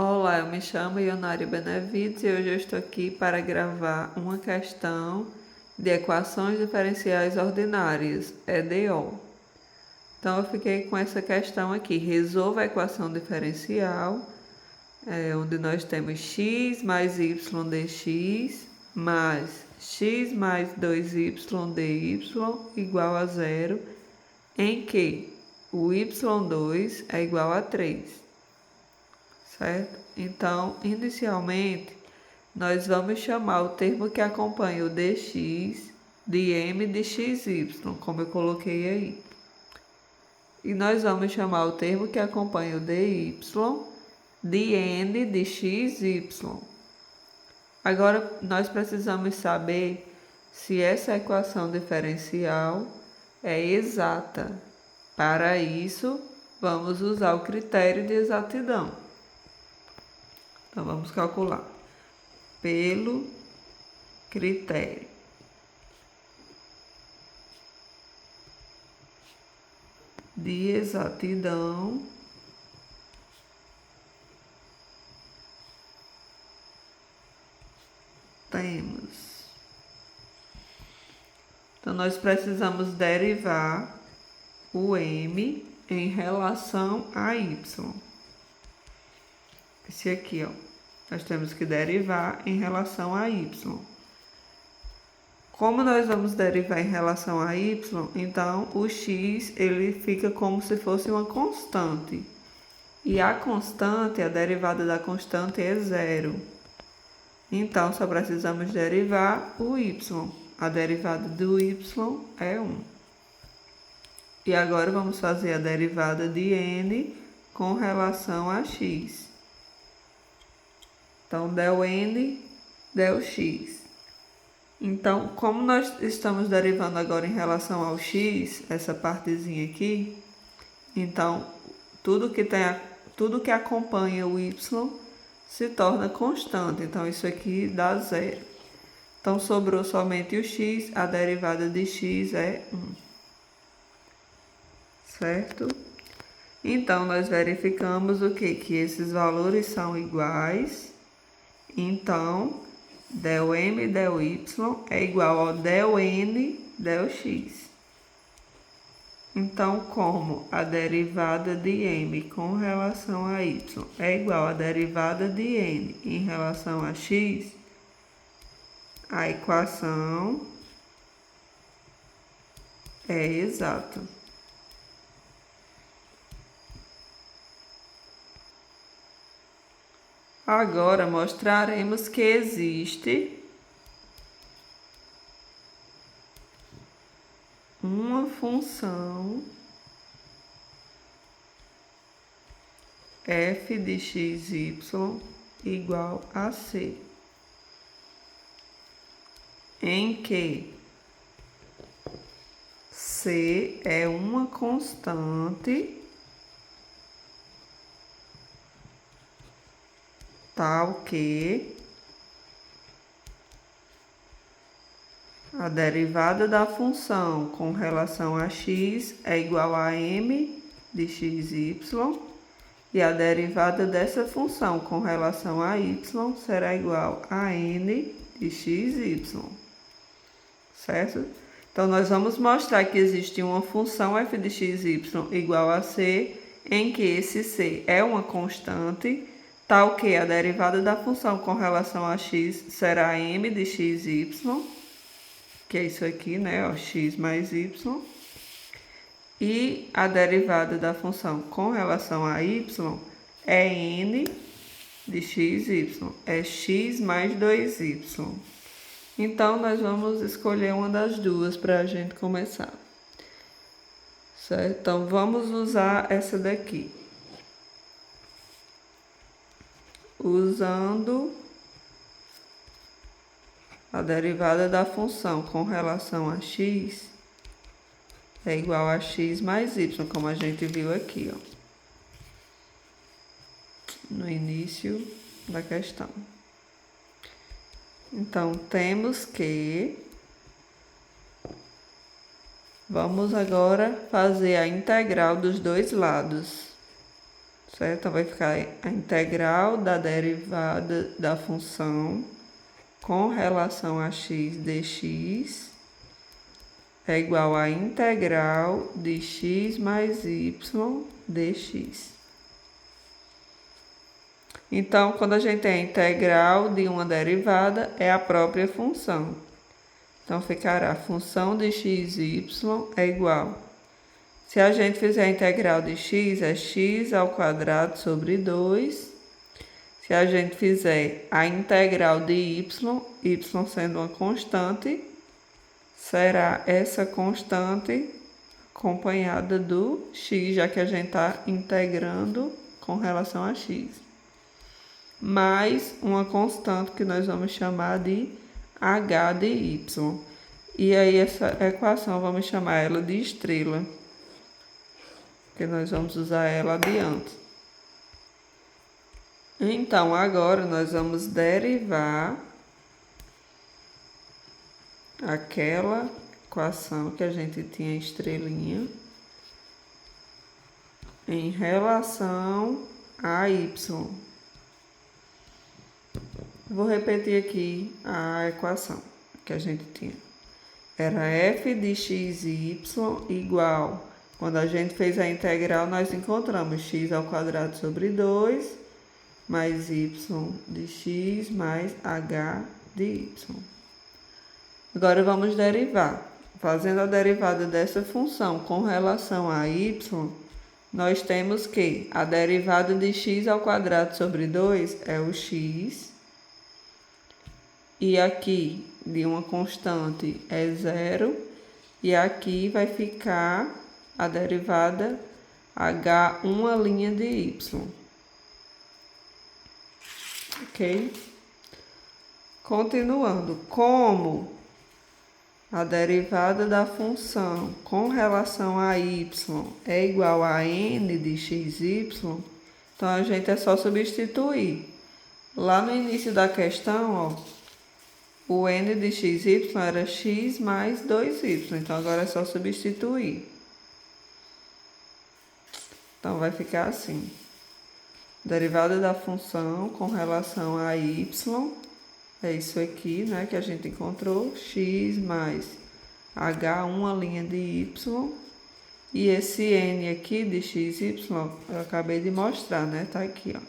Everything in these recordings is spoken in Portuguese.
Olá, eu me chamo Ionari Benevides e hoje eu estou aqui para gravar uma questão de equações diferenciais ordinárias, EDO. Então eu fiquei com essa questão aqui, resolva a equação diferencial, onde nós temos x mais y dx mais x mais 2y dy igual a zero, em que o y2 é igual a 3. Certo? Então, inicialmente, nós vamos chamar o termo que acompanha o dx de m de xy, como eu coloquei aí. E nós vamos chamar o termo que acompanha o dy de n de xy. Agora, nós precisamos saber se essa equação diferencial é exata. Para isso, vamos usar o critério de exatidão. Então, vamos calcular pelo critério de exatidão temos. Então, nós precisamos derivar o m em relação a y. Esse aqui, ó. Nós temos que derivar em relação a y. Como nós vamos derivar em relação a y, então o x ele fica como se fosse uma constante. E a constante, a derivada da constante é zero. Então, só precisamos derivar o y. A derivada do y é 1. E agora vamos fazer a derivada de n com relação a x. Então, del n, del x. Então, como nós estamos derivando agora em relação ao x, essa partezinha aqui, então, tudo que acompanha o y se torna constante. Então, isso aqui dá zero. Então, sobrou somente o x, a derivada de x é 1. Certo? Então, nós verificamos o quê? Que esses valores são iguais. Então, del m del y é igual ao del n del x. Então, como a derivada de m com relação a y é igual à derivada de n em relação a x, a equação é exata. Agora mostraremos que existe uma função f de xy igual a c, em que c é uma constante tal que a derivada da função com relação a x é igual a m de xy e a derivada dessa função com relação a y será igual a n de xy. Certo? Então, nós vamos mostrar que existe uma função f de xy igual a c, em que esse c é uma constante, tal que a derivada da função com relação a x será m de xy, que é isso aqui, né? Ó, x mais y. E a derivada da função com relação a y é n de xy, é x mais 2y. Então, nós vamos escolher uma das duas para a gente começar. Certo? Então, vamos usar essa daqui. Usando a derivada da função com relação a x é igual a x mais y, como a gente viu aqui, ó, no início da questão. Então, temos que... Vamos agora fazer a integral dos dois lados. certo? Então vai ficar a integral da derivada da função com relação a x dx é igual à integral de x mais y dx. Então, quando a gente tem a integral de uma derivada, é a própria função. Então, ficará a função de x, y é igual. Se a gente fizer a integral de x, é x ao quadrado sobre 2. Se a gente fizer a integral de y sendo uma constante, será essa constante acompanhada do x, já que a gente está integrando com relação a x. Mais uma constante que nós vamos chamar de h de y. E aí essa equação vamos chamar ela de estrela, que nós vamos usar ela adiante. Então, agora nós vamos derivar aquela equação que a gente tinha estrelinha em relação a y. Vou repetir aqui a equação que a gente tinha. Era f de x e y igual. Quando a gente fez a integral, nós encontramos x ao quadrado sobre 2 mais y de x mais h de y. Agora vamos derivar. Fazendo a derivada dessa função com relação a y, nós temos que a derivada de x ao quadrado sobre 2 é o x. E aqui de uma constante é 0. E aqui vai ficar a derivada h, uma linha de y. Ok? Continuando, como a derivada da função com relação a y é igual a n de xy, então a gente é só substituir. Lá no início da questão, ó, o n de xy era x mais 2y, então agora é só substituir. Então vai ficar assim. Derivada da função com relação a y, é isso aqui, né, que a gente encontrou, x mais h, uma linha de y, e esse n aqui de xy, eu acabei de mostrar, né, tá aqui, ó,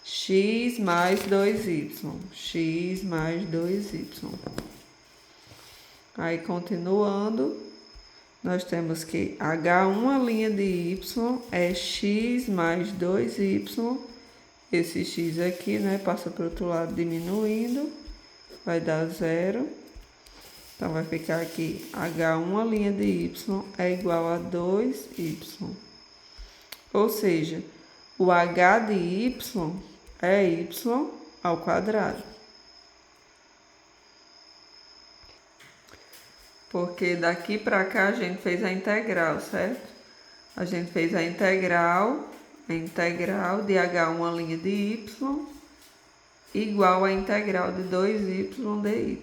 x mais 2y, x mais 2y. Aí, continuando, nós temos que h, uma linha de y, é x mais 2y, esse x aqui, né, passa para o outro lado diminuindo, vai dar 0. Então, vai ficar aqui, h, uma linha de y, é igual a 2y. Ou seja, o h de y é y ao quadrado. Porque daqui para cá a gente fez a integral, certo? A gente fez a integral de h, uma linha de y, igual à integral de 2y dy.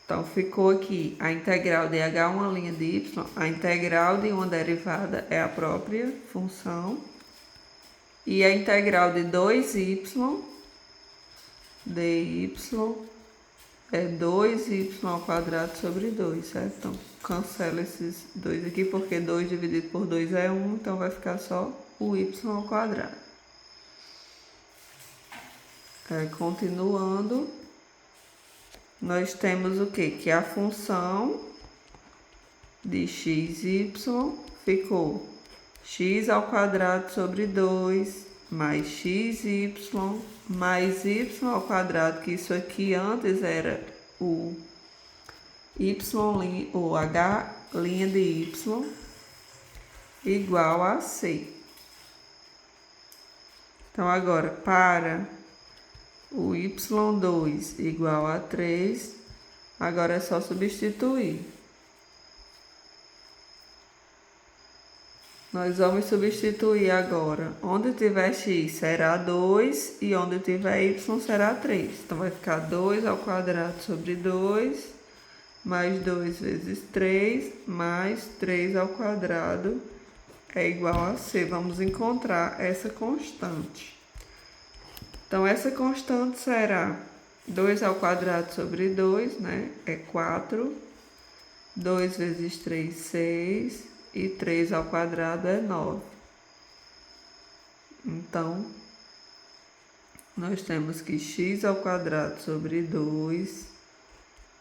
Então, ficou aqui a integral de h, uma linha de y, a integral de uma derivada é a própria função, e a integral de 2y dy é 2y ao quadrado sobre 2, certo? Então, cancela esses dois aqui, porque 2 dividido por 2 é 1, então vai ficar só o y ao quadrado. Continuando, nós temos o quê? Que a função de xy ficou x ao quadrado sobre 2 mais xy mais y ao quadrado, que isso aqui antes era o y, o h' de y, igual a c. Então, agora, para o y2 igual a 3, agora é só substituir. Nós vamos substituir agora. Onde tiver x será 2 e onde tiver y será 3. Então, vai ficar 2 ao quadrado sobre 2, mais 2 vezes 3, mais 3 ao quadrado é igual a C. Vamos encontrar essa constante. Então, essa constante será 2 ao quadrado sobre 2, né? É 4. 2 vezes 3, 6. E 3 ao quadrado é 9. Então, nós temos que x ao quadrado sobre 2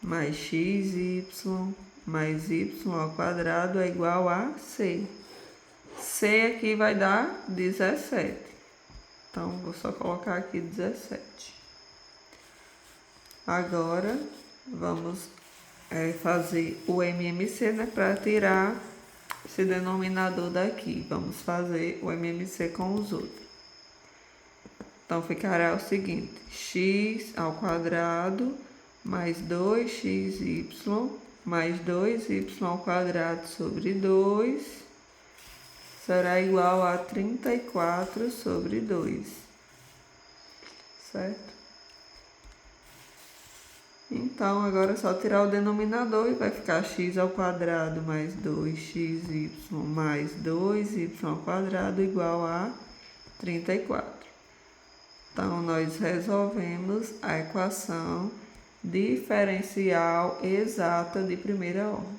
mais xy mais y ao quadrado é igual a c. C aqui vai dar 17. Então, vou só colocar aqui 17. Agora, vamos fazer o MMC, né, para tirar esse denominador daqui. Vamos fazer o MMC com os outros. Então, ficará o seguinte: x ao quadrado mais 2xy mais 2y ao quadrado sobre 2 será igual a 34 sobre 2. Certo? Então, agora é só tirar o denominador e vai ficar x ao quadrado mais 2xy mais 2y ao quadrado igual a 34. Então, nós resolvemos a equação diferencial exata de primeira ordem.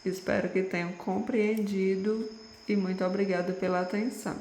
Espero que tenham compreendido e muito obrigada pela atenção.